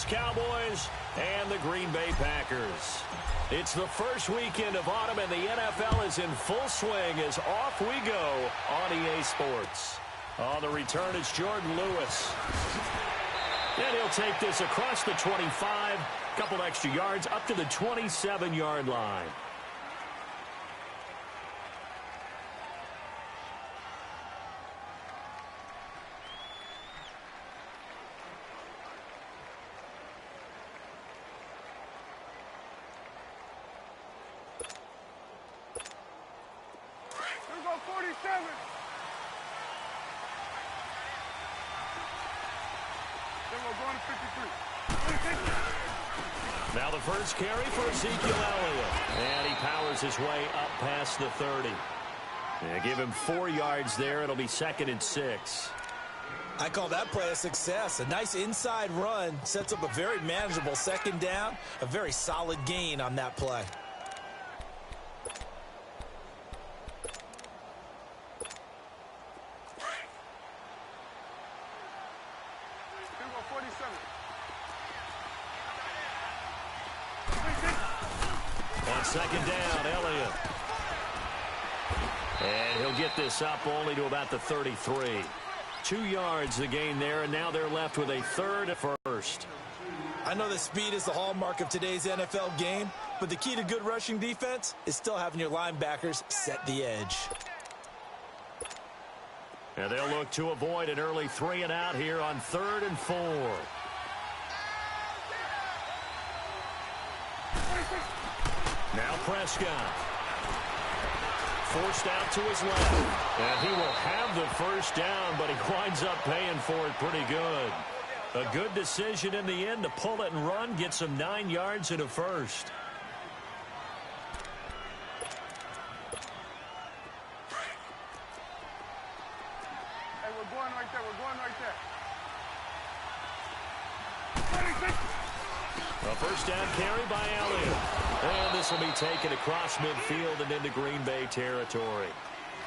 Cowboys and the Green Bay Packers. It's the first weekend of autumn, and the NFL is in full swing as off we go on EA Sports. On the return, it's Jordan Lewis. And he'll take this across the 25, couple extra yards up to the 27-yard line. Now the first carry for Ezekiel Elliott. And he powers his way up past the 30. Yeah, give him 4 yards there. It'll be 2nd and 6. I call that play a success. A nice inside run sets up a very manageable 2nd down. A very solid gain on that play. On 2nd down, Elliott. And he'll get this up only to about the 33. 2 yards the gain there, and now they're left with a 3rd and 1st. I know that speed is the hallmark of today's NFL game, but the key to good rushing defense is still having your linebackers set the edge. And they'll look to avoid an early 3 and out here on 3rd and 4. Now Prescott. Forced out to his left. And he will have the first down, but he winds up paying for it pretty good. A good decision in the end to pull it and run, get some 9 yards and a first. Hey, we're going right there. We're going right there. A first down carry by Elliott. And this will be taken across midfield and into Green Bay territory.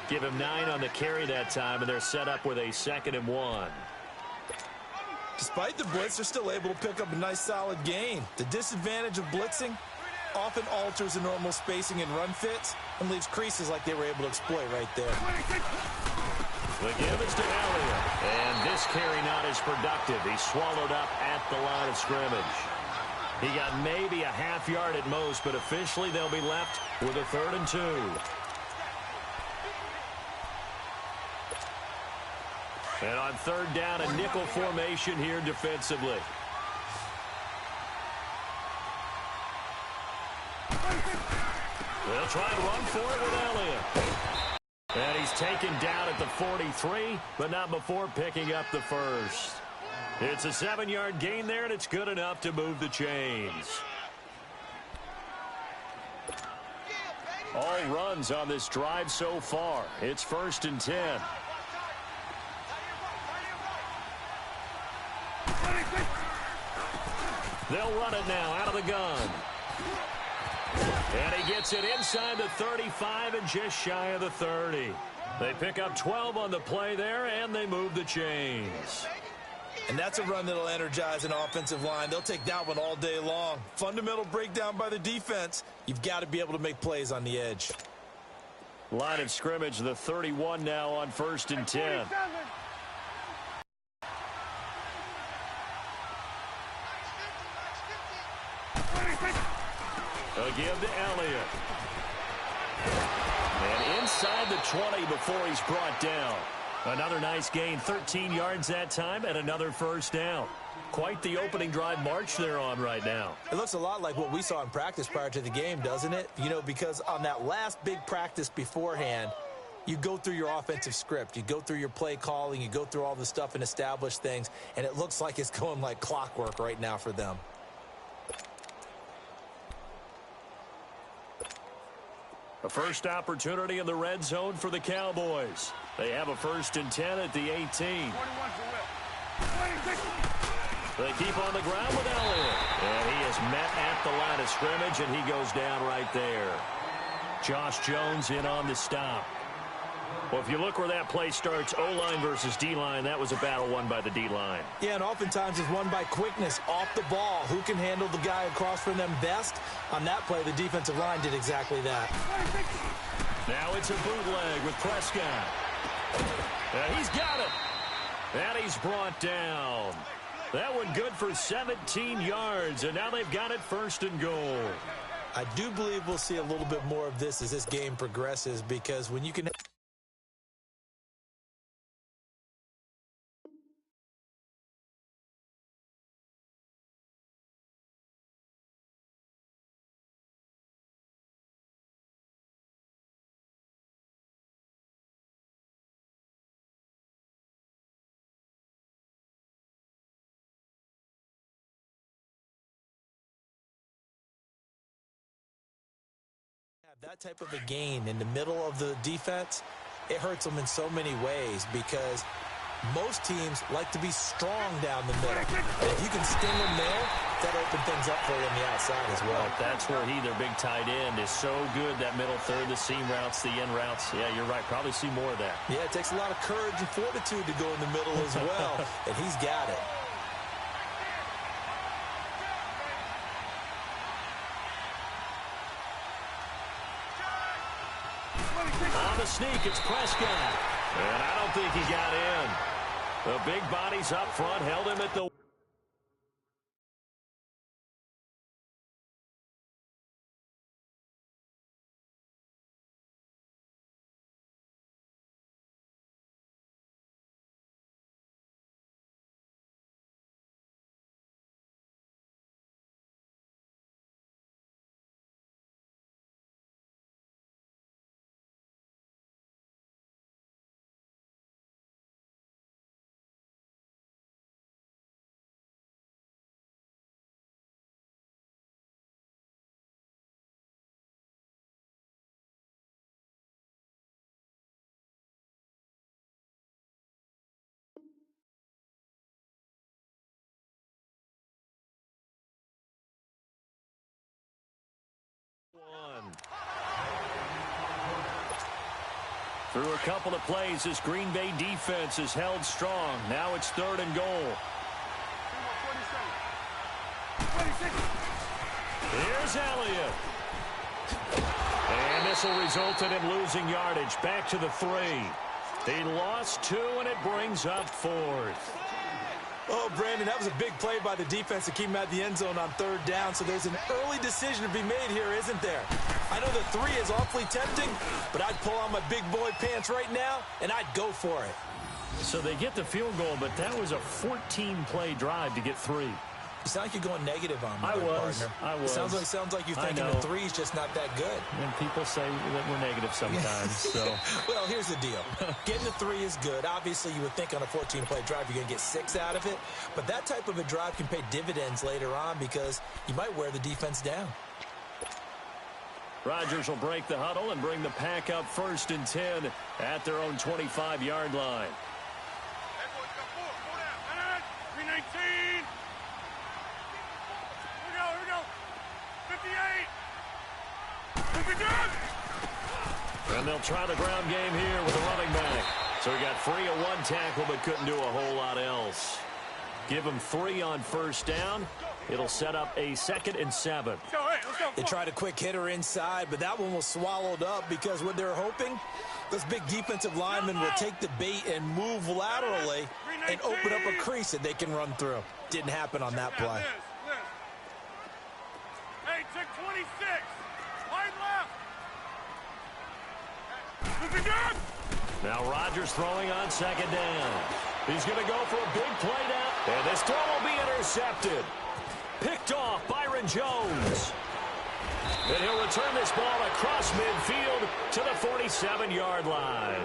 Give him 9 on the carry that time, and they're set up with a 2nd and 1. Despite the blitz, they're still able to pick up a nice solid gain. The disadvantage of blitzing often alters the normal spacing and run fits and leaves creases like they were able to exploit right there. The give is to Elliott. And this carry not as productive. He's swallowed up at the line of scrimmage. He got maybe a half yard at most, but officially they'll be left with a 3rd and 2. And on 3rd down, a nickel formation here defensively. They'll try and run for it with Elliott. And he's taken down at the 43, but not before picking up the first. It's a 7-yard gain there, and it's good enough to move the chains. All runs on this drive so far. It's 1st and 10. They'll run it now out of the gun. And he gets it inside the 35 and just shy of the 30. They pick up 12 on the play there, and they move the chains. And that's a run that'll energize an offensive line. They'll take that one all day long. Fundamental breakdown by the defense. You've got to be able to make plays on the edge. Line of scrimmage, the 31 now on 1st and 10. A give to Elliott. And inside the 20 before he's brought down. Another nice gain, 13 yards that time, and another first down. Quite the opening drive march they're on right now. It looks a lot like what we saw in practice prior to the game, doesn't it? You know, because on that last big practice beforehand, you go through your offensive script. You go through your play calling. You go through all the stuff and establish things, and it looks like it's going like clockwork right now for them. A first opportunity in the red zone for the Cowboys. They have a 1st and 10 at the 18. They keep on the ground with Elliott. And he is met at the line of scrimmage, and he goes down right there. Josh Jones in on the stop. Well, if you look where that play starts, O-line versus D-line, that was a battle won by the D-line. Yeah, and oftentimes it's won by quickness off the ball. Who can handle the guy across from them best? On that play, the defensive line did exactly that. Now it's a bootleg with Prescott. He's got it. And he's brought down. That one good for 17 yards, and now they've got it 1st and goal. I do believe we'll see a little bit more of this as this game progresses, because when you can... that type of a gain in the middle of the defense, it hurts them in so many ways, because most teams like to be strong down the middle. And if you can sting them there, that'll open things up for you on the outside as well. That's where their big tight end, is so good, that middle third, the seam routes, the end routes. Yeah, you're right. Probably see more of that. Yeah, it takes a lot of courage and fortitude to go in the middle as well, and he's got it. On the sneak, it's Prescott. And I don't think he got in. The big bodies up front held him at the... Through a couple of plays, this Green Bay defense is held strong. Now it's 3rd and goal. Here's Elliott. And this will result in him losing yardage. Back to the 3. He lost 2, and it brings up 4th. Oh, Brandon, that was a big play by the defense to keep him at the end zone on 3rd down. So there's an early decision to be made here, isn't there? I know the 3 is awfully tempting, but I'd pull on my big boy pants right now, and I'd go for it. So they get the field goal, but that was a 14-play drive to get 3. You sound like you're going negative on me, I was. Sounds like you're thinking the 3 is just not that good. And people say that we're negative sometimes. So. Well, here's the deal. Getting the 3 is good. Obviously, you would think on a 14-play drive you're going to get 6 out of it. But that type of a drive can pay dividends later on, because you might wear the defense down. Rodgers will break the huddle and bring the pack up 1st and 10 at their own 25-yard line. And they'll try the ground game here with a running back. So he got free of 1 tackle, but couldn't do a whole lot else. Give him 3 on 1st down. It'll set up a 2nd and 7. They tried a quick hitter inside, but that one was swallowed up, because what they're hoping, those big defensive linemen will take the bait and move laterally and open up a crease that they can run through. Didn't happen on that play. Hey, check 26. Wide left. Now Rodgers throwing on 2nd down. He's going to go for a big play down. And this throw will be intercepted. Picked off Byron Jones. And he'll return this ball across midfield to the 47-yard line.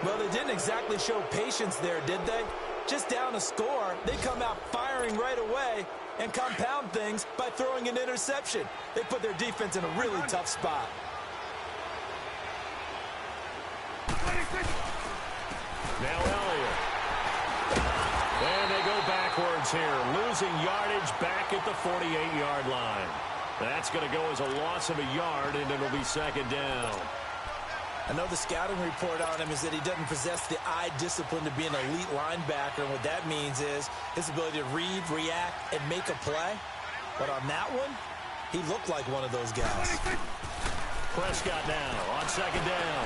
Well, they didn't exactly show patience there, did they? Just down a score, they come out firing right away and compound things by throwing an interception. They put their defense in a really tough spot. Now Elliott. And they go backwards here, losing yardage back at the 48-yard line. That's going to go as a loss of a yard, and it'll be 2nd down. I know the scouting report on him is that he doesn't possess the eye discipline to be an elite linebacker. And what that means is his ability to read, react, and make a play. But on that one, he looked like one of those guys. Prescott now on second down.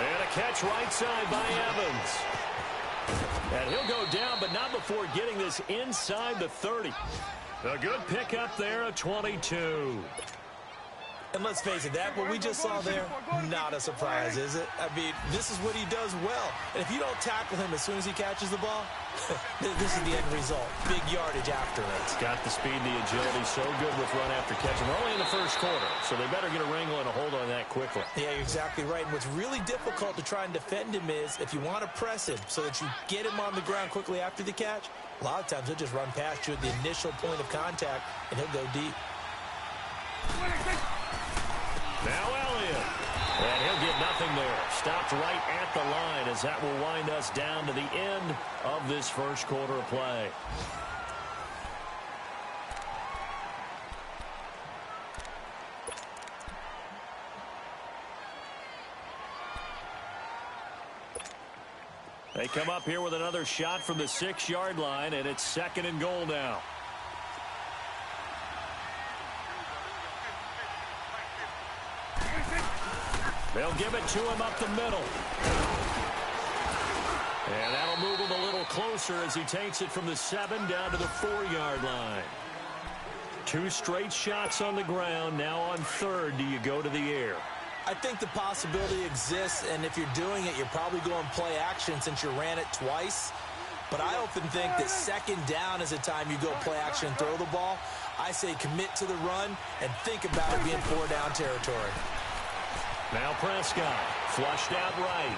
And a catch right side by Evans. And he'll go down, but not before getting this inside the 30. A good pickup there, a 22. And let's face it, that what we just saw there, not a surprise, is it? I mean, this is what he does well. And if you don't tackle him as soon as he catches the ball, this is the end result. Big yardage after it. He's got the speed and the agility, so good with run after catch. And we're only in the first quarter, so they better get a wrangle and a hold on that quickly. Yeah, you're exactly right. And what's really difficult to try and defend him is if you want to press him so that you get him on the ground quickly after the catch, a lot of times he'll just run past you at the initial point of contact, and he'll go deep. Now Elliott. And he'll get nothing there. Stopped right at the line as that will wind us down to the end of this first quarter of play. They come up here with another shot from the 6-yard line, and it's 2nd and goal now. They'll give it to him up the middle. And that'll move him a little closer as he takes it from the 7 down to the 4-yard line. 2 straight shots on the ground. Now on 3rd, do you go to the air? I think the possibility exists, and if you're doing it, you're probably going play action since you ran it twice. But I often think that 2nd down is the time you go play action and throw the ball. I say commit to the run and think about it being 4-down territory. Now Prescott, flushed out right.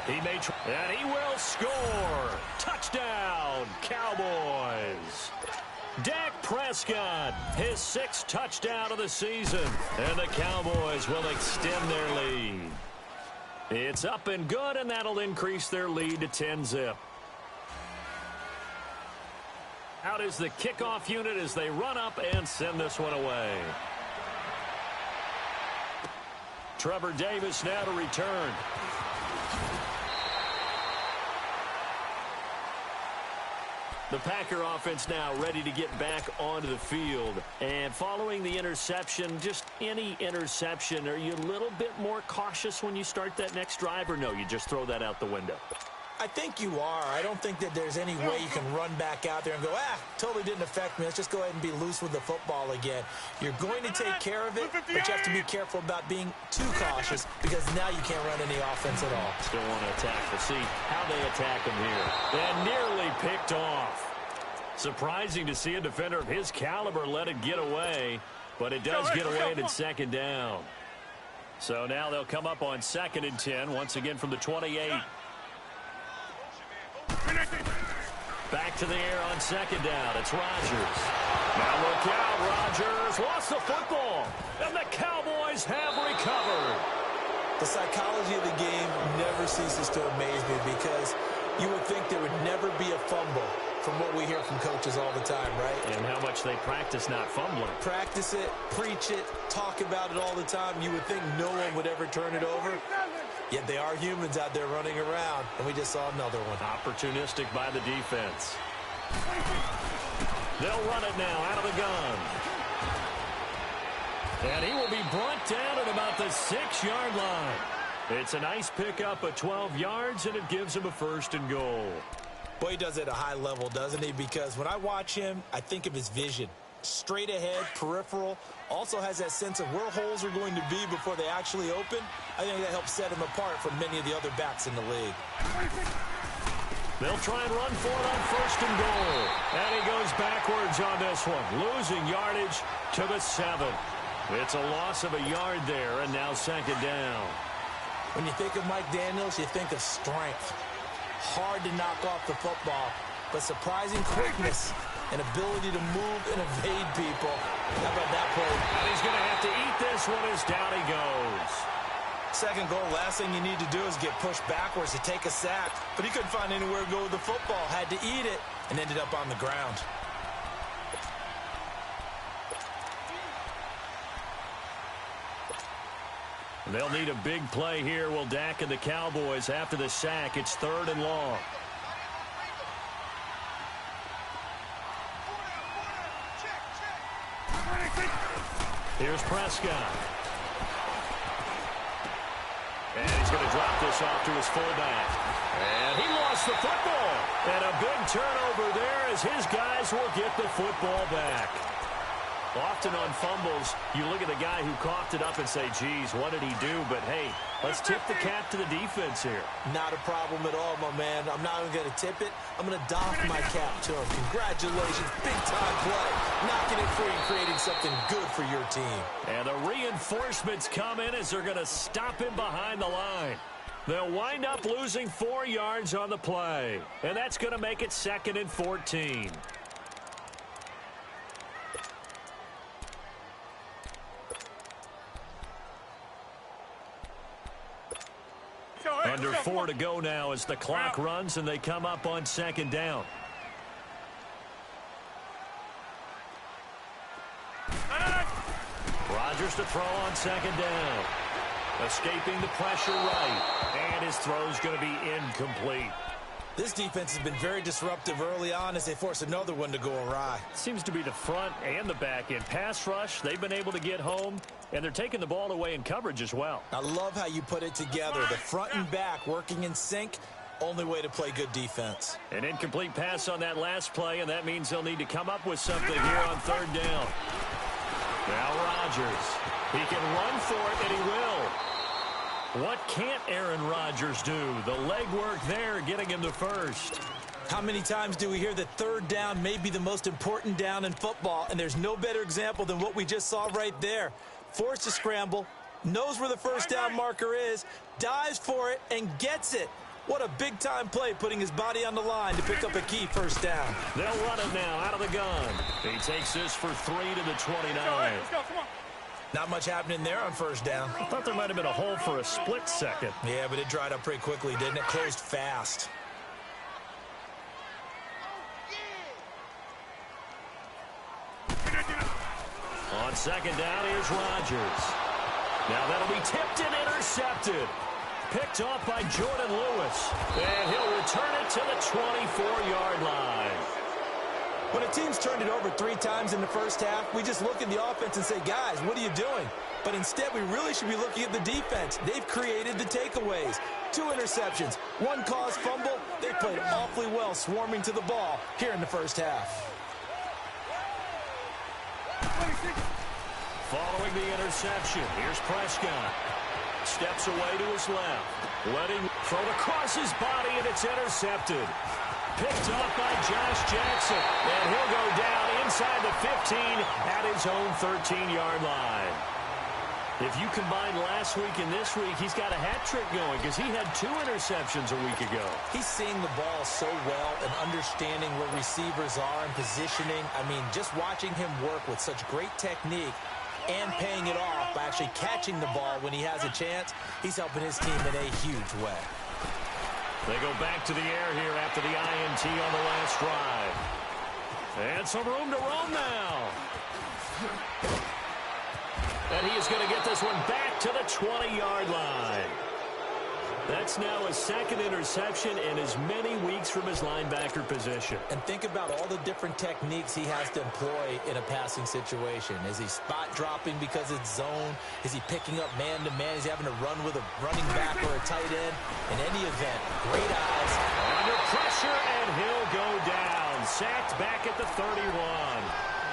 He may try, and he will score. Touchdown, Cowboys. Dak Prescott, his 6th touchdown of the season. And the Cowboys will extend their lead. It's up and good, and that'll increase their lead to 10-zip. Out is the kickoff unit as they run up and send this one away. Trevor Davis now to return. The Packer offense now ready to get back onto the field. And following the interception, just any interception, are you a little bit more cautious when you start that next drive, or no, you just throw that out the window? I think you are. I don't think that there's any way you can run back out there and go, totally didn't affect me. Let's just go ahead and be loose with the football again. You're going to take care of it, but you have to be careful about being too cautious because now you can't run any offense at all. Still want to attack. We'll see how they attack him here. And nearly picked off. Surprising to see a defender of his caliber let it get away, but it does get away and it's 2nd down. So now they'll come up on 2nd and 10, once again from the 28. Back to the air on 2nd down. It's Rodgers. Now look out, Rodgers lost the football, and the Cowboys have recovered. The psychology of the game never ceases to amaze me because you would think there would never be a fumble from what we hear from coaches all the time, right? And how much they practice not fumbling. Practice it, preach it, talk about it all the time. You would think no one would ever turn it over. Yet they are humans out there running around, and we just saw another one. Opportunistic by the defense. They'll run it now out of the gun. And he will be brought down at about the 6-yard line. It's a nice pickup of 12 yards, and it gives him a 1st and goal. Boy, he does it at a high level, doesn't he? Because when I watch him, I think of his vision. Straight ahead, peripheral, also has that sense of where holes are going to be before they actually open. I think that helps set him apart from many of the other backs in the league. They'll try and run for it on 1st and goal. And he goes backwards on this one, losing yardage to the 7. It's a loss of a yard there, and now 2nd down. When you think of Mike Daniels, you think of strength. Hard to knock off the football, but surprising quickness and ability to move and evade people. How about that play? And he's going to have to eat this one as down he goes. 2nd goal, last thing you need to do is get pushed backwards to take a sack. But he couldn't find anywhere to go with the football, had to eat it, and ended up on the ground. They'll need a big play here. Will Dak and the Cowboys after the sack. It's 3rd and long. Here's Prescott. And he's going to drop this off to his fullback. And he lost the football. And a big turnover there as his guys will get the football back. Often on fumbles, you look at the guy who coughed it up and say, geez, what did he do? But, hey, let's tip the cap to the defense here. Not a problem at all, my man. I'm not even going to tip it. I'm going to doff my cap to him. Congratulations. Big-time play. Knocking it free and creating something good for your team. And the reinforcements come in as they're going to stop him behind the line. They'll wind up losing 4 yards on the play. And that's going to make it 2nd and 14. Under 4 to go now as the clock runs and they come up on 2nd down. Rodgers to throw on 2nd down. Escaping the pressure right. And his throw's going to be incomplete. This defense has been very disruptive early on as they force another one to go awry. Seems to be the front and the back end. Pass rush, they've been able to get home, and they're taking the ball away in coverage as well. I love how you put it together. The front and back working in sync. Only way to play good defense. An incomplete pass on that last play, and that means they'll need to come up with something here on 3rd down. Now Rodgers. He can run for it, and he will. What can't Aaron Rodgers do? The legwork there getting him to 1st. How many times do we hear that 3rd down may be the most important down in football, and there's no better example than what we just saw right there. Forced to scramble, knows where the 1st down marker is, dives for it, and gets it. What a big-time play, putting his body on the line to pick up a key 1st down. They'll run it now out of the gun. He takes this for 3 to the 29. Let's go, come on. Not much happening there on 1st down. I thought there might have been a hole for a split second. Yeah, but it dried up pretty quickly, didn't it? Closed fast. On 2nd down, here's Rodgers. Now that'll be tipped and intercepted. Picked off by Jordan Lewis. And he'll return it to the 24-yard line. When a team's turned it over 3 times in the 1st half, we just look at the offense and say, guys, what are you doing? But instead, we really should be looking at the defense. They've created the takeaways. 2 interceptions, 1 caused fumble. They played awfully well swarming to the ball here in the 1st half. Following the interception, here's Prescott. Steps away to his left. Letting throw across his body, and it's intercepted. Picked off by Josh Jackson. And he'll go down inside the 15 at his own 13-yard line. If you combine last week and this week, he's got a hat trick going because he had 2 interceptions a week ago. He's seeing the ball so well and understanding where receivers are and positioning. I mean, just watching him work with such great technique and paying it off by actually catching the ball when he has a chance, he's helping his team in a huge way. They go back to the air here after the INT on the last drive. And some room to roam now. And he is going to get this one back to the 20-yard line. That's now his 2nd interception in as many weeks from his linebacker position. And think about all the different techniques he has to employ in a passing situation. Is he spot dropping because it's zone? Is he picking up man-to-man? Is he having to run with a running back or a tight end? In any event, great eyes. Under pressure, and he'll go down. Sacked back at the 31.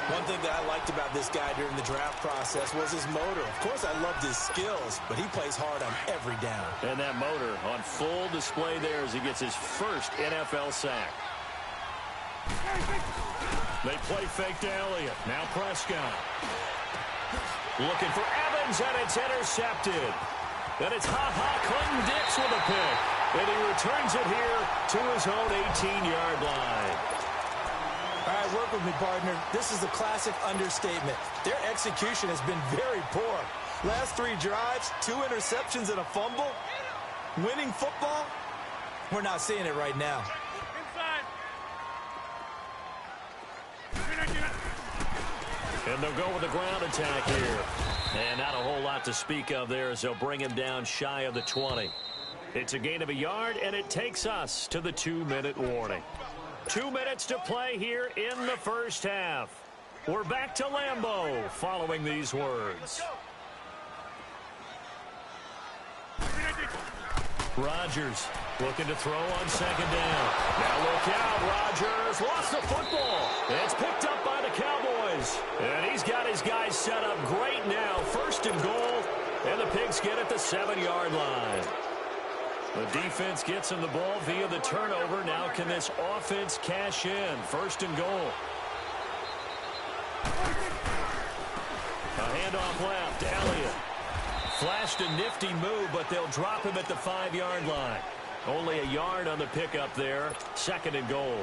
One thing that I liked about this guy during the draft process was his motor. Of course, I loved his skills, but he plays hard on every down. And that motor on full display there as he gets his 1st NFL sack. They play fake to Elliott. Now Prescott. Looking for Evans, and it's intercepted. Then it's Clinton-Dix with a pick. And he returns it here to his own 18-yard line. All right, work with me, partner. This is a classic understatement. Their execution has been very poor. Last 3 drives, 2 interceptions and a fumble. Winning football? We're not seeing it right now. Inside. And they'll go with the ground attack here. And not a whole lot to speak of there as they'll bring him down shy of the 20. It's a gain of a yard, and it takes us to the 2-minute warning. 2 minutes to play here in the first half. We're back to Lambeau following these words. Rodgers looking to throw on second down. Now look out, Rodgers lost the football. It's picked up by the Cowboys. And he's got his guys set up great now. First and goal, and the Pigs get at the 7-yard line. The defense gets him the ball via the turnover. Now can this offense cash in? First and goal. A handoff left, Elliott. Flashed a nifty move, but they'll drop him at the 5-yard line. Only a yard on the pickup there. Second and goal.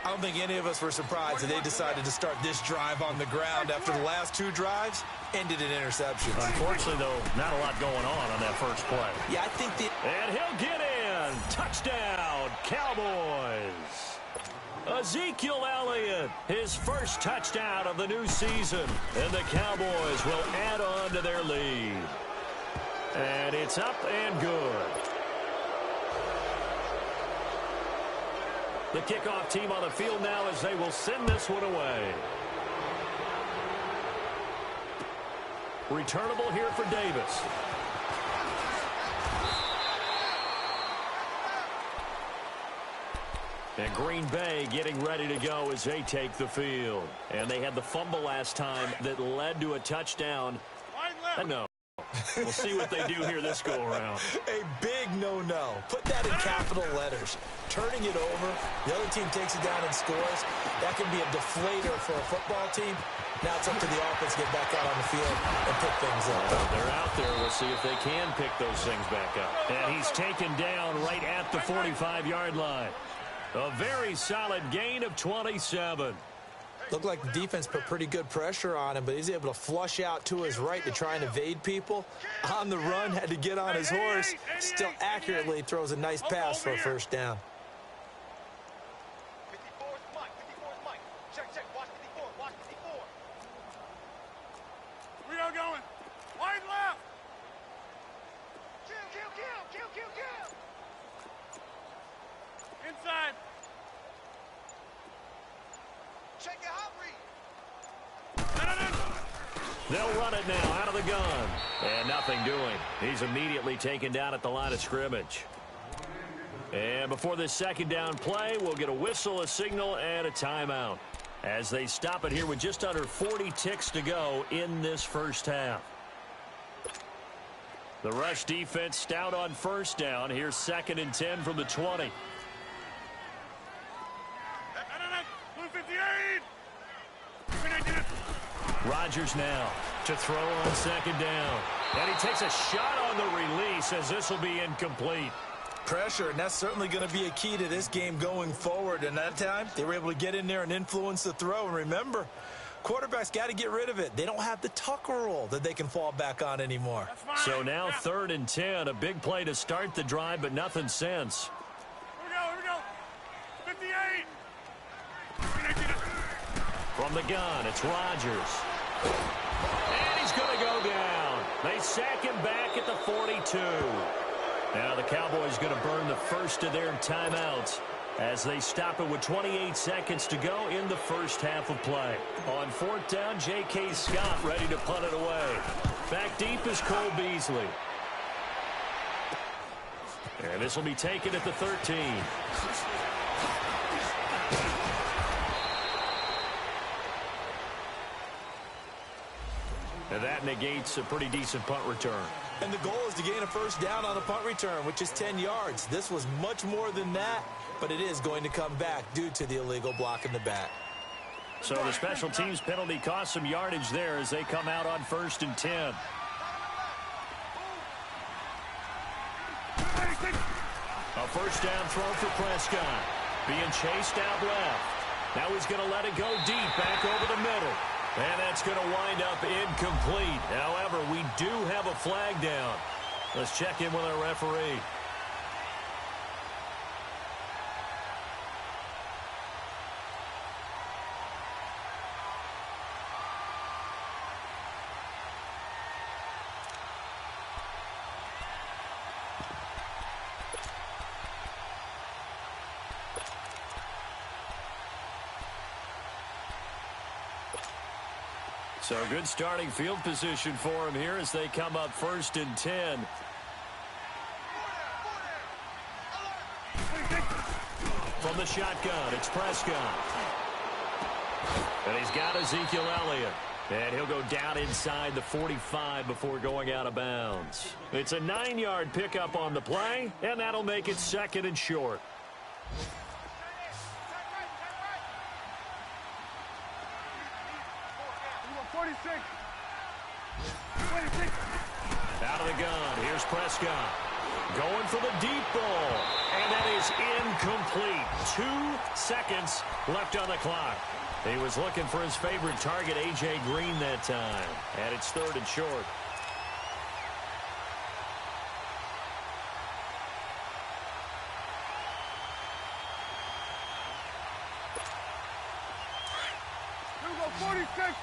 I don't think any of us were surprised that they decided to start this drive on the ground after the last 2 drives ended in interceptions. Unfortunately, though, not a lot going on that first play. Yeah, I think And he'll get in. Touchdown, Cowboys. Ezekiel Elliott, his first touchdown of the new season. And the Cowboys will add on to their lead. And it's up and good. The kickoff team on the field now as they will send this one away. Returnable here for Davis. And Green Bay getting ready to go as they take the field. And they had the fumble last time that led to a touchdown. No. We'll see what they do here this go-around. A big no-no. Put that in capital letters. Turning it over, the other team takes it down and scores. That can be a deflator for a football team. Now it's up to the offense to get back out on the field and pick things up. They're out there. We'll see if they can pick those things back up. And he's taken down right at the 45-yard line. A very solid gain of 27. Looked like the defense put pretty good pressure on him, but he's able to flush out to his right to try and evade people. On the run, had to get on his horse. Still accurately throws a nice pass for a first down. 54 is Mike. 54 is Mike. Check. Watch 54. Watch 54. We are going. Wide left. Kill. Inside. Check your hot read. They'll run it now out of the gun. And nothing doing. He's immediately taken down at the line of scrimmage. And before this second down play, we'll get a whistle, a signal, and a timeout. As they stop it here with just under 40 ticks to go in this first half. The rush defense stout on first down. Here's 2nd and 10 from the 20. Rodgers now to throw on second down. And he takes a shot on the release as this will be incomplete. Pressure, and that's certainly going to be a key to this game going forward. And that time, they were able to get in there and influence the throw. And remember, quarterbacks got to get rid of it. They don't have the Tucker rule that they can fall back on anymore. So now 3rd and 10, a big play to start the drive, but nothing since. Here we go. 58. From the gun, it's Rodgers. And he's going to go down. They sack him back at the 42. Now the Cowboys going to burn the first of their timeouts as they stop it with 28 seconds to go in the first half of play. On 4th down, J.K. Scott ready to punt it away. Back deep is Cole Beasley. And this will be taken at the 13. And that negates a pretty decent punt return. And the goal is to gain a first down on a punt return, which is 10 yards. This was much more than that, but it is going to come back due to the illegal block in the back. So the special teams penalty cost some yardage there as they come out on 1st and 10. A first down throw for Prescott. Being chased out left. Now he's going to let it go deep back over the middle. And that's going to wind up incomplete. However, we do have a flag down. Let's check in with our referee. So good starting field position for him here as they come up 1st and 10. From the shotgun, it's Prescott. And he's got Ezekiel Elliott. And he'll go down inside the 45 before going out of bounds. It's a 9-yard pickup on the play, and that'll make it 2nd and short. Out of the gun, here's Prescott. Going for the deep ball. And that is incomplete. 2 seconds left on the clock. He was looking for his favorite target, A.J. Green, that time. And it's 3rd and short. Here we go, 46.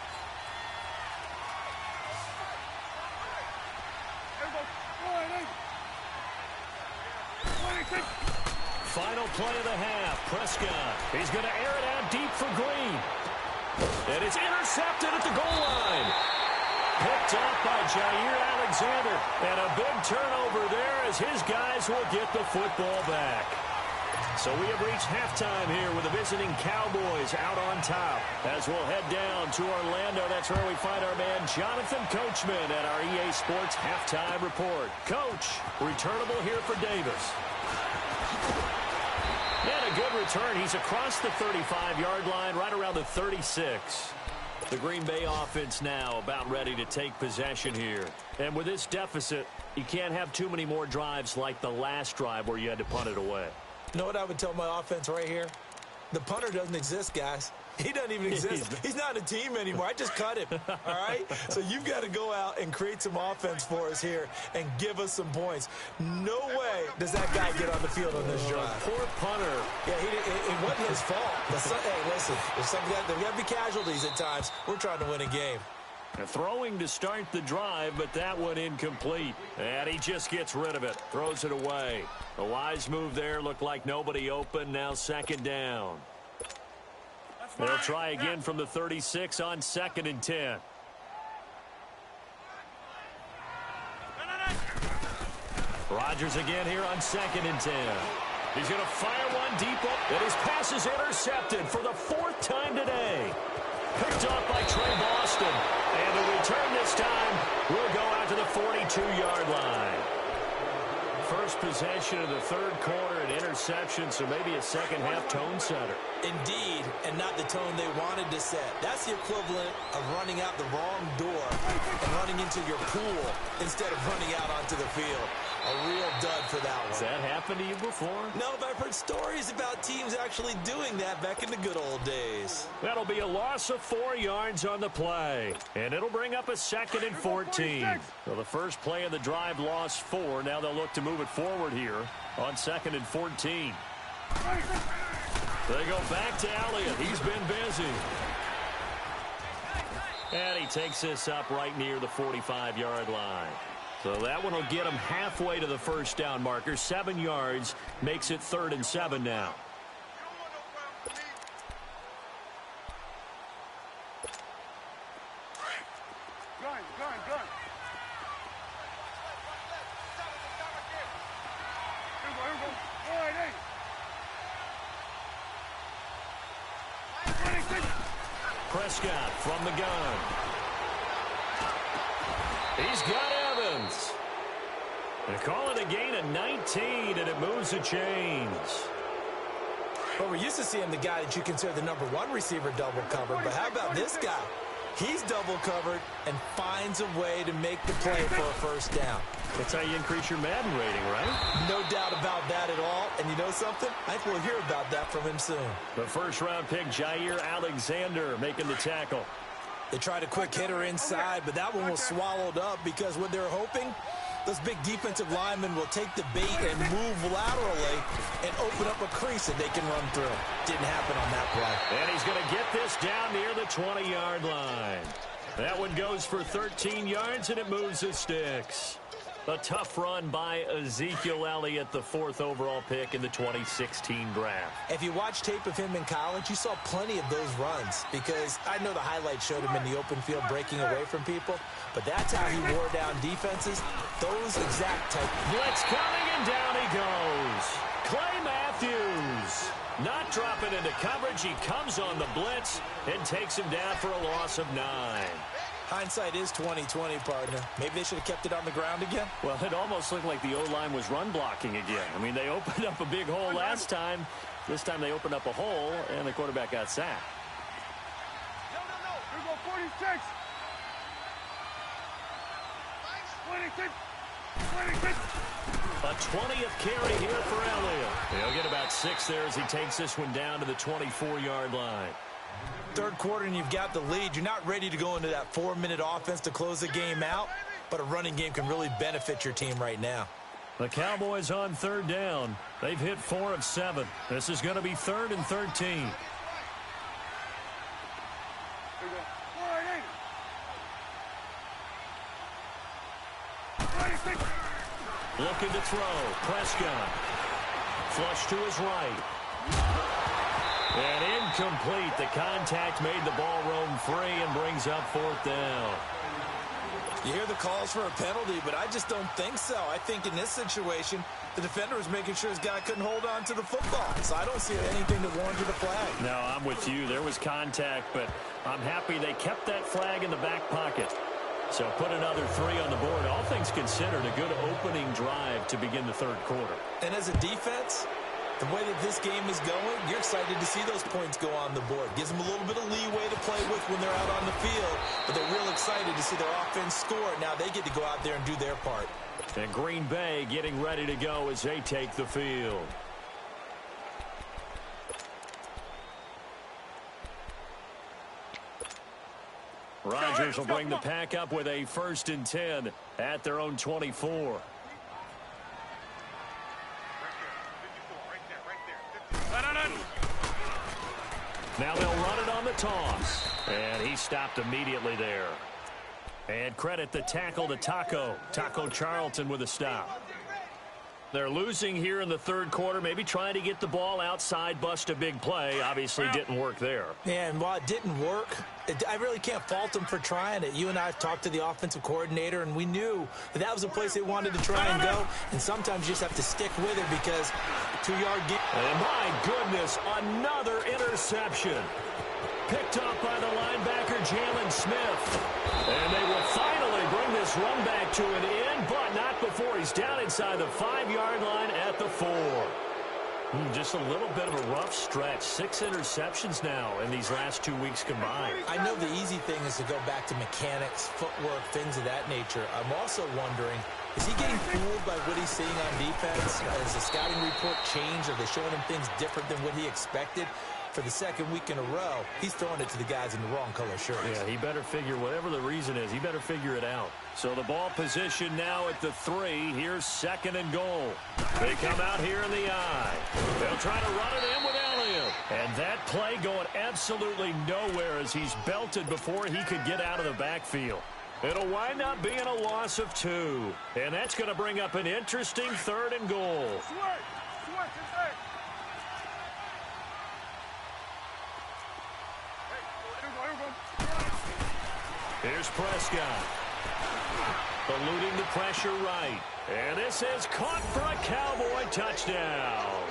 Final play of the half. Prescott. He's going to air it out deep for Green. And it's intercepted at the goal line. Picked off by Jair Alexander. And a big turnover there as his guys will get the football back. So we have reached halftime here with the visiting Cowboys out on top. As we'll head down to Orlando, that's where we find our man Jonathan Coachman at our EA Sports Halftime Report. Coach, returnable here for Davis. And a good return. He's across the 35-yard line, right around the 36. The Green Bay offense now about ready to take possession here. And with this deficit, you can't have too many more drives like the last drive where you had to punt it away. You know what I would tell my offense right here? The punter doesn't exist, guys. He doesn't even exist. He's not a team anymore. I just cut him, all right? So you've got to go out and create some offense for us here and give us some points. No way does that guy get on the field on this drive. Poor punter. Yeah, it wasn't his fault. Hey, listen, there's got to be casualties at times. We're trying to win a game. Throwing to start the drive, but that one incomplete. And he just gets rid of it. Throws it away. A wise move there. Looked like nobody open. Now 2nd down. They'll try again from the 36 on 2nd and 10. Rodgers again here on 2nd and 10. He's going to fire one deep. And his pass is intercepted for the 4th time today. Picked off by Trey Boston. And the return this time will go out to the 42-yard line. First possession of the 3rd quarter, an interception, so maybe a second-half tone setter. Indeed, and not the tone they wanted to set. That's the equivalent of running out the wrong door and running into your pool instead of running out onto the field. A real dud for that one. Has that happened to you before? No, but I've heard stories about teams actually doing that back in the good old days. That'll be a loss of 4 yards on the play. And it'll bring up a 2nd and 14. So the first play of the drive lost 4. Now they'll look to move it forward here on 2nd and 14. They go back to Elliott. He's been busy. And he takes this up right near the 45-yard line. So that one will get him halfway to the 1st down marker. 7 yards makes it 3rd and 7 now. Gun. Here we go. All right, hey. Prescott from the gun. He's got Evans. They call it a gain of 19, and it moves the chains. Well, we're used to seeing the guy that you consider the #1 receiver double covered, but how about this guy? He's double covered and finds a way to make the play for a 1st down. That's how you increase your Madden rating, right? No doubt about that at all. And you know something? I think we'll hear about that from him soon. The 1st-round pick, Jair Alexander, making the tackle. They tried a quick hitter inside, but that one was swallowed up because what they're hoping, those big defensive linemen will take the bait and move laterally and open up a crease that they can run through. Didn't happen on that play. And he's going to get this down near the 20-yard line. That one goes for 13 yards, and it moves the sticks. A tough run by Ezekiel Elliott, the 4th overall pick in the 2016 draft. If you watch tape of him in college, you saw plenty of those runs because I know the highlights showed him in the open field breaking away from people, but that's how he wore down defenses. Those exact type. Blitz coming, and down he goes. Clay Matthews not dropping into coverage. He comes on the blitz and takes him down for a loss of 9. Hindsight is 20/20, partner. Maybe they should have kept it on the ground again. Well, it almost looked like the O-line was run blocking again. I mean, they opened up a big hole last time. This time they opened up a hole, and the quarterback got sacked. No. Here we go, 46. 26. A 20th carry here for Elliott. He'll get about 6 there as he takes this one down to the 24-yard line. Third quarter and you've got the lead. You're not ready to go into that 4-minute offense to close the game out, but a running game can really benefit your team right now. The Cowboys on 3rd down. They've hit 4 of 7. This is going to be 3rd and 13. Here we go. 46. Looking to throw. Prescott. Flush to his right. And incomplete. The contact made the ball roam free and brings up 4th down. You hear the calls for a penalty, but I just don't think so. I think in this situation, the defender was making sure his guy couldn't hold on to the football. So I don't see anything that warranted the flag. No, I'm with you. There was contact, but I'm happy they kept that flag in the back pocket. So put another 3 on the board. All things considered, a good opening drive to begin the 3rd quarter. And as a defense, the way that this game is going, you're excited to see those points go on the board. Gives them a little bit of leeway to play with when they're out on the field, but they're real excited to see their offense score. Now they get to go out there and do their part. And Green Bay getting ready to go as they take the field. Rodgers will bring the pack up with a 1st and 10 at their own 24. Now they'll run it on the toss. And he stopped immediately there. And credit the tackle to Taco Charlton with a stop. They're losing here in the 3rd quarter, maybe trying to get the ball outside, bust a big play. Obviously didn't work there. Yeah, and while it didn't work, I really can't fault them for trying it. You and I have talked to the offensive coordinator, and we knew that was a place they wanted to try and go. And sometimes you just have to stick with it because 2-yard gain. And my goodness, another interception. Picked up by the linebacker, Jalen Smith. And they will finally bring this run back to an end, but not before he's down inside the 5-yard line at the 4. Just a little bit of a rough stretch. 6 interceptions now in these last 2 weeks combined. I know the easy thing is to go back to mechanics, footwork, things of that nature. I'm also wondering, is he getting fooled by what he's seeing on defense? Has the scouting report changed? Are they showing him things different than what he expected? For the 2nd week in a row, he's throwing it to the guys in the wrong color shirts. Yeah, he better figure, whatever the reason is, he better figure it out. So the ball position now at the 3. Here's 2nd and goal. They come out here in the I. They'll try to run it in with Elliott. And that play going absolutely nowhere as he's belted before he could get out of the backfield. It'll wind up being a loss of 2. And that's going to bring up an interesting 3rd and goal. Here's Prescott. Eluding the pressure right. And this is caught for a Cowboy touchdown.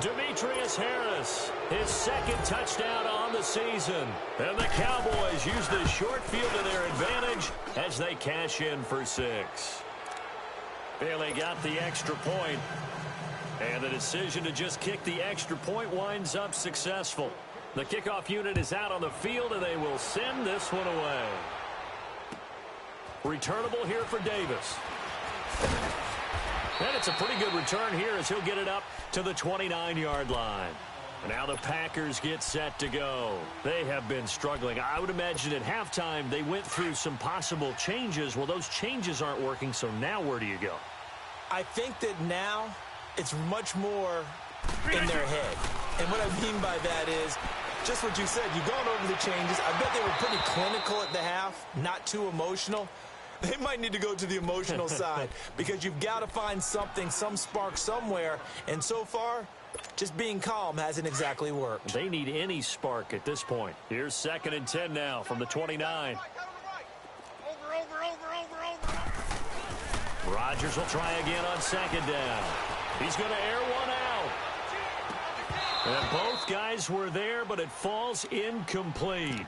Demetrius Harris, his 2nd touchdown on the season. And the Cowboys use the short field to their advantage as they cash in for 6. They got the extra point. And the decision to just kick the extra point winds up successful. The kickoff unit is out on the field, and they will send this one away. Returnable here for Davis. And it's a pretty good return here as he'll get it up to the 29-yard line. Now the Packers get set to go. They have been struggling. I would imagine at halftime they went through some possible changes. Well, those changes aren't working, so now where do you go? I think that now it's much more in their head. And what I mean by that is just what you said. You've gone over the changes. I bet they were pretty clinical at the half, not too emotional. They might need to go to the emotional side because you've got to find something, some spark somewhere. And so far, just being calm hasn't exactly worked. They need any spark at this point. Here's 2nd and 10 now from the 29. Rodgers will try again on 2nd down. He's going to air one out. And both guys were there, but it falls incomplete.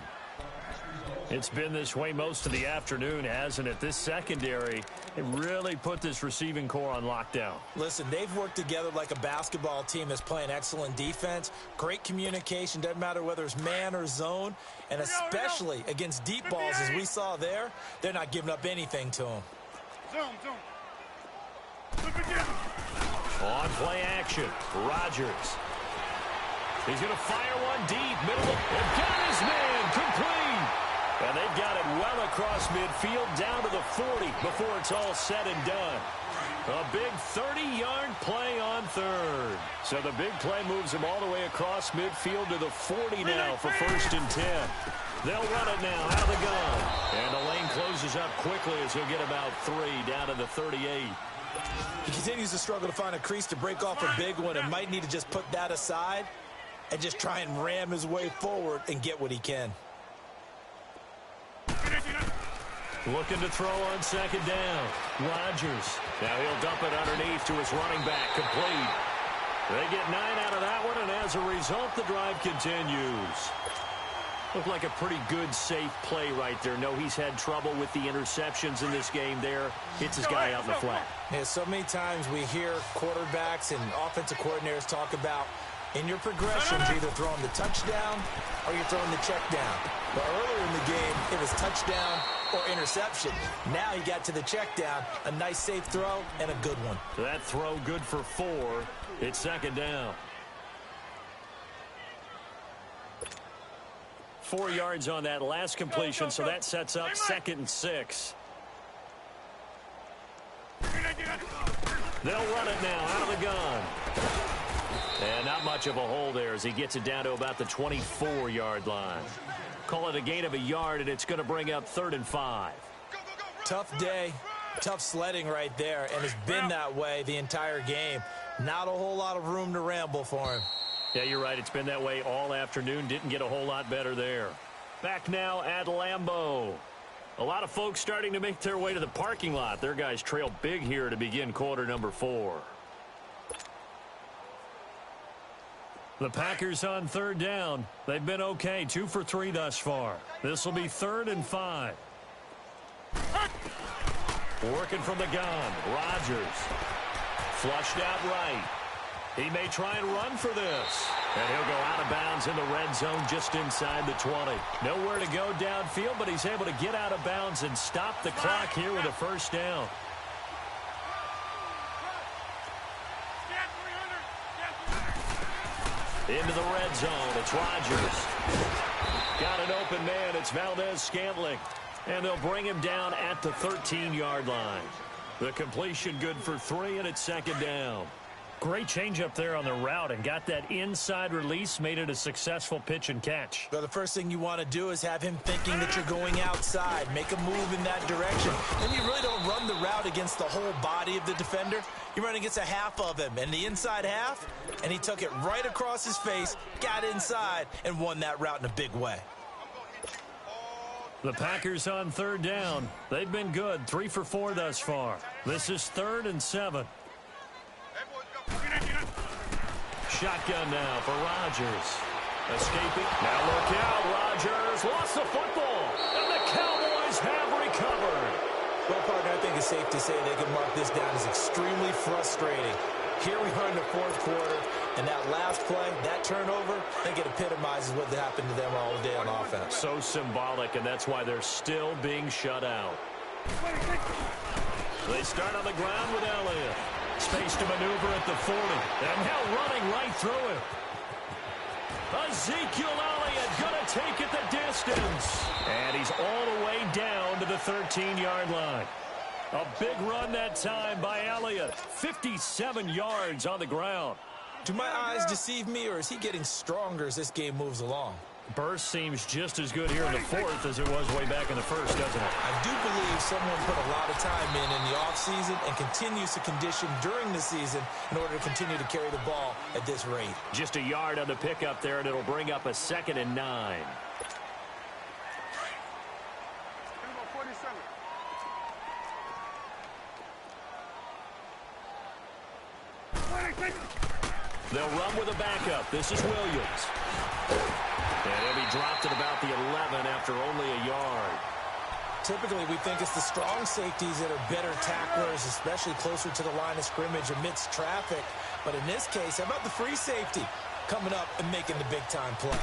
It's been this way most of the afternoon, hasn't it? This secondary, it really put this receiving core on lockdown. Listen, they've worked together like a basketball team that's playing excellent defense. Great communication, doesn't matter whether it's man or zone. And especially against deep balls, as we saw there, they're not giving up anything to them. Zone. On play action, Rodgers. He's going to fire one deep, middle, and got his man, complete. And they've got it well across midfield, down to the 40 before it's all said and done. A big 30-yard play on 3rd. So the big play moves him all the way across midfield to the 40 now for 1st and 10. They'll run it now out of the gun. And the lane closes up quickly as he'll get about 3 down to the 38. He continues to struggle to find a crease to break off a big one and might need to just put that aside and just try and ram his way forward and get what he can. Looking to throw on 2nd down. Rodgers. Now he'll dump it underneath to his running back. Complete. They get 9 out of that one, and as a result, the drive continues. Looked like a pretty good, safe play right there. No, he's had trouble with the interceptions in this game there. Hits his guy out in the flat. Yeah, so many times we hear quarterbacks and offensive coordinators talk about in your progressions, you're either throwing the touchdown or you're throwing the check down. But earlier in the game, it was touchdown or interception. Now he got to the check down, a nice safe throw, and a good one. That throw good for 4. It's 2nd down. 4 yards on that last completion, so that sets up 2nd and 6. They'll run it now out of the gun. And not much of a hole there as he gets it down to about the 24-yard line. Call it a gain of a yard, and it's going to bring up 3rd and 5. Tough day, tough sledding right there, and it's been that way the entire game. Not a whole lot of room to ramble for him. Yeah, you're right. It's been that way all afternoon. Didn't get a whole lot better there. Back now at Lambeau. A lot of folks starting to make their way to the parking lot. Their guys trail big here to begin quarter number 4. The Packers on 3rd down. They've been okay, 2 for 3 thus far. This will be 3rd and 5. Working from the gun, Rodgers. Flushed out right. He may try and run for this. And he'll go out of bounds in the red zone just inside the 20. Nowhere to go downfield, but he's able to get out of bounds and stop the clock here with a 1st down. Into the red zone, it's Rodgers. Got an open man, it's Valdez-Scantling. And they'll bring him down at the 13-yard line. The completion good for 3, and it's 2nd down. Great change up there on the route and got that inside release, made it a successful pitch and catch. Well, the first thing you want to do is have him thinking that you're going outside, make a move in that direction. Then you really don't run the route against the whole body of the defender. You run against a half of him, and the inside half, and he took it right across his face, got inside, and won that route in a big way. The Packers on 3rd down. They've been good, 3 for 4 thus far. This is 3rd and 7. Shotgun now for Rodgers. Escaping. Now look out, Rodgers lost the football, and the Cowboys have recovered. Well, partner, I think it's safe to say they can mark this down as extremely frustrating. Here we are in the 4th quarter, and that last play, that turnover, I think it epitomizes what happened to them all day on offense. So symbolic, and that's why they're still being shut out. They start on the ground with Elliott. Space to maneuver at the 40. And now running right through it. Ezekiel Elliott going to take it the distance. And he's all the way down to the 13-yard line. A big run that time by Elliott. 57 yards on the ground. Do my eyes deceive me, or is he getting stronger as this game moves along? Burst seems just as good here in the fourth as it was way back in the first, doesn't it? I do believe someone put a lot of time in the offseason and continues to condition during the season in order to continue to carry the ball at this rate. Just a yard on the pickup there, and it'll bring up a 2nd and 9. They'll run with a backup. This is Williams. And he'll be dropped at about the 11 after only a yard. Typically, we think it's the strong safeties that are better tacklers, especially closer to the line of scrimmage amidst traffic. But in this case, how about the free safety coming up and making the big-time play?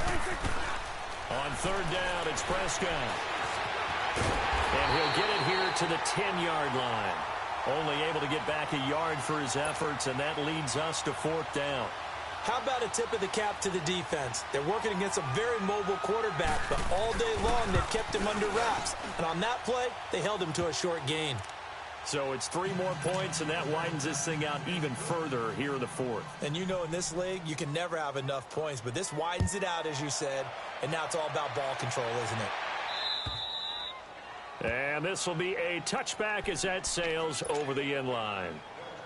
On 3rd down, it's Prescott. And he'll get it here to the 10-yard line. Only able to get back a yard for his efforts, and that leads us to 4th down. How about a tip of the cap to the defense? They're working against a very mobile quarterback, but all day long they've kept him under wraps. And on that play, they held him to a short gain. So it's 3 more points, and that widens this thing out even further here in the 4th. And you know in this league, you can never have enough points, but this widens it out, as you said, and now it's all about ball control, isn't it? And this will be a touchback as that sails over the end line.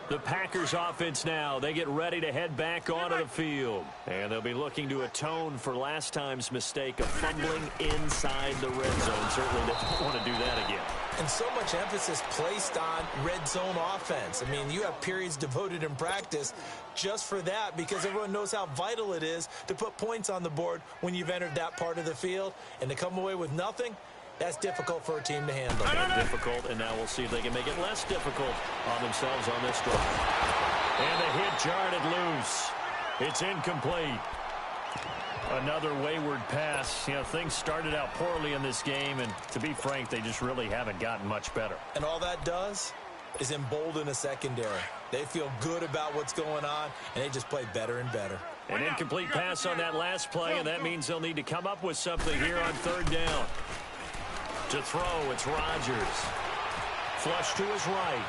The Packers offense now, they get ready to head back onto the field. And they'll be looking to atone for last time's mistake of fumbling inside the red zone. Certainly they don't want to do that again. And so much emphasis placed on red zone offense. I mean, you have periods devoted in practice just for that because everyone knows how vital it is to put points on the board when you've entered that part of the field. And to come away with nothing, that's difficult for a team to handle. Difficult, and now we'll see if they can make it less difficult on themselves on this drive. And the hit jarred loose. It's incomplete. Another wayward pass. You know, things started out poorly in this game, and to be frank, they just really haven't gotten much better. And all that does is embolden a secondary. They feel good about what's going on, and they just play better and better. An incomplete pass on that last play, and that means they'll need to come up with something here on 3rd down. To throw, it's Rodgers. Flush to his right.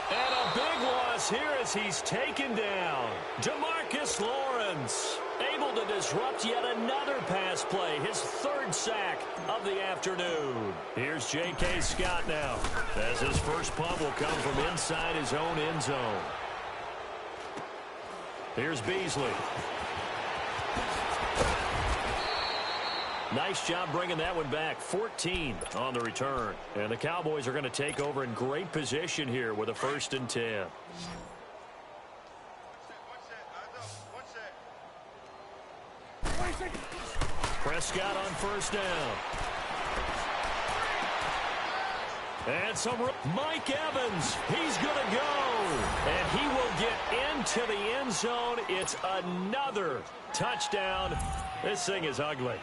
And a big loss here as he's taken down. DeMarcus Lawrence able to disrupt yet another pass play. His 3rd sack of the afternoon. Here's J.K. Scott now, as his first punt will come from inside his own end zone. Here's Beasley. Nice job bringing that one back. 14 on the return. And the Cowboys are going to take over in great position here with a 1st and 10. Prescott on 1st down. And some Mike Evans, he's going to go. And he will get into the end zone. It's another touchdown. This thing is ugly.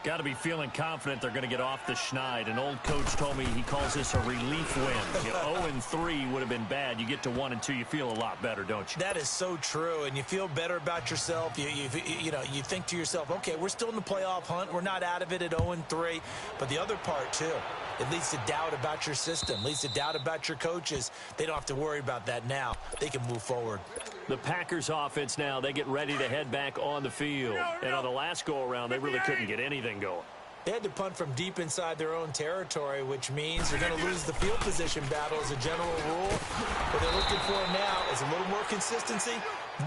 Got to be feeling confident they're going to get off the schneid. An old coach told me he calls this a relief win. 0-3 would have been bad. You get to 1-2, you feel a lot better, don't you? That is so true, and you feel better about yourself. You think to yourself, okay, we're still in the playoff hunt. We're not out of it at 0-3. But the other part, too, it leads to doubt about your system, leads to doubt about your coaches. They don't have to worry about that now. They can move forward. The Packers offense now, they get ready to head back on the field. And on the last go-around, they really couldn't get anything going. They had to punt from deep inside their own territory, which means they're going to lose the field position battle as a general rule. What they're looking for now is a little more consistency,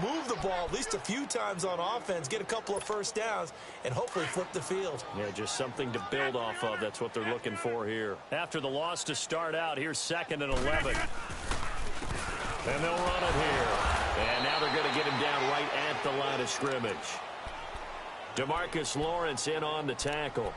move the ball at least a few times on offense, get a couple of 1st downs, and hopefully flip the field. Yeah, just something to build off of. That's what they're looking for here. After the loss to start out, here's 2nd and 11. And they'll run it here. And now they're going to get him down right at the line of scrimmage. DeMarcus Lawrence in on the tackle.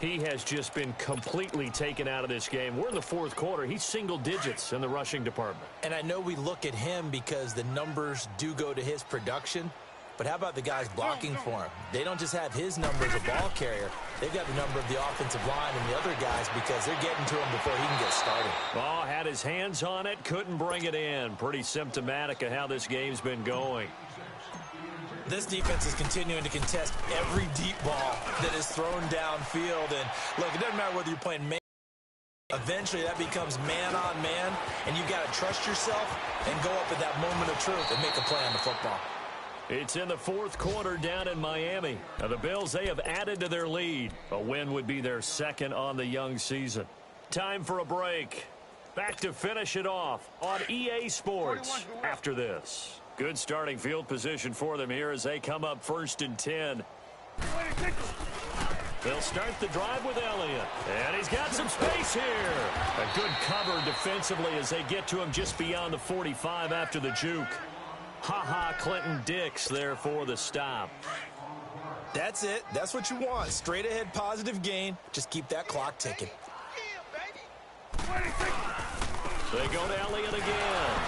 He has just been completely taken out of this game. We're in the 4th quarter. He's single digits in the rushing department. And I know we look at him because the numbers do go to his production. But how about the guys blocking for him? They don't just have his number as a ball carrier. They've got the number of the offensive line and the other guys because they're getting to him before he can get started. Oh, had his hands on it, couldn't bring it in. Pretty symptomatic of how this game's been going. This defense is continuing to contest every deep ball that is thrown downfield. And, look, it doesn't matter whether you're playing man. Eventually, that becomes man-on-man, and you've got to trust yourself and go up at that moment of truth and make a play on the football. It's in the fourth quarter down in Miami. Now the Bills, they have added to their lead. A win would be their second on the young season. Time for a break. Back to finish it off on EA Sports after this. Good starting field position for them here as they come up 1st and 10. They'll start the drive with Elliott. And he's got some space here. A good cover defensively as they get to him just beyond the 45 after the juke. Clinton Dix there for the stop. That's it. That's what you want. Straight ahead positive gain. Just keep that clock ticking. They go to Elliott again.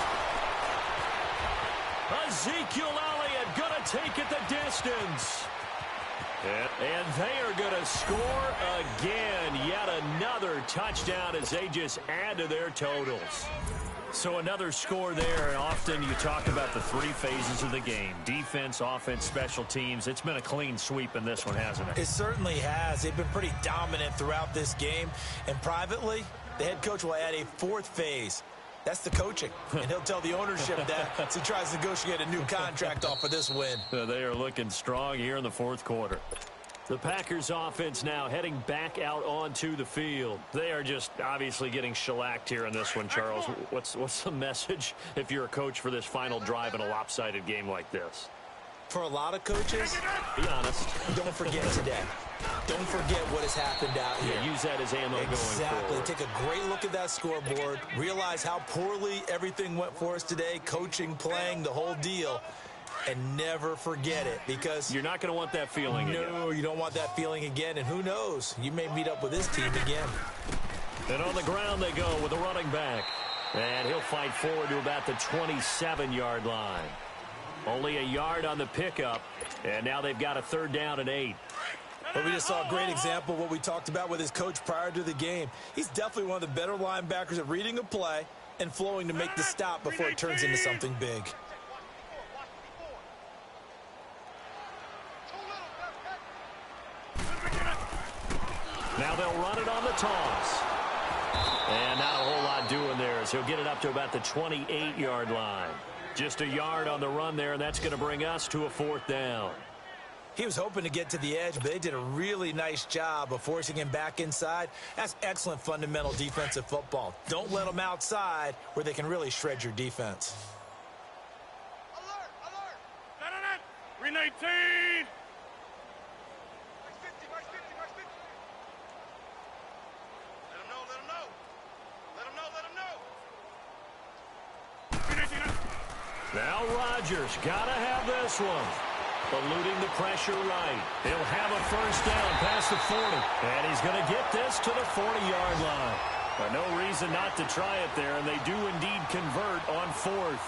Ezekiel Elliott going to take it the distance. And they are going to score again. Yet another touchdown as they just add to their totals. So another score there, and often you talk about the three phases of the game. Defense, offense, special teams. It's been a clean sweep in this one, hasn't it? It certainly has. They've been pretty dominant throughout this game. And privately, the head coach will add a fourth phase. That's the coaching. And he'll tell the ownership that as he tries to negotiate a new contract off of this win. They are looking strong here in the fourth quarter. The Packers offense now heading back out onto the field. They are just obviously getting shellacked here in this one, Charles. What's the message if you're a coach for this final drive in a lopsided game like this? For a lot of coaches, be honest. Don't forget today. Don't forget what has happened out here. Yeah, use that as ammo going forward. Exactly. Take a great look at that scoreboard. Realize how poorly everything went for us today. Coaching, playing, the whole deal. And never forget it, because you're not going to want that feeling again. No, you don't want that feeling again. And who knows? You may meet up with this team again. And on the ground they go with the running back. And he'll fight forward to about the 27-yard line. Only a yard on the pickup. And now they've got a 3rd down and 8. But we just saw a great example of what we talked about with his coach prior to the game. He's definitely one of the better linebackers at reading a play and flowing to make the stop before it turns into something big. Now they'll run it on the toss. And not a whole lot doing there as he'll get it up to about the 28-yard line. Just a yard on the run there, and that's going to bring us to a 4th down. He was hoping to get to the edge, but they did a really nice job of forcing him back inside. That's excellent fundamental defensive football. Don't let them outside where they can really shred your defense. Alert! 319! Now Rodgers got to have this one. Eluding the pressure right. He'll have a 1st down past the 40. And he's going to get this to the 40-yard line. But no reason not to try it there, and they do indeed convert on 4th.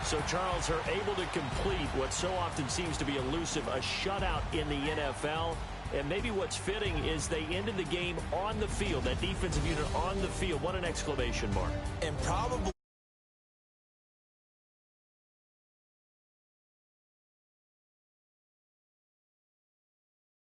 So Charles are able to complete what so often seems to be elusive, a shutout in the NFL. And maybe what's fitting is they ended the game on the field, that defensive unit on the field. What an exclamation mark. And probably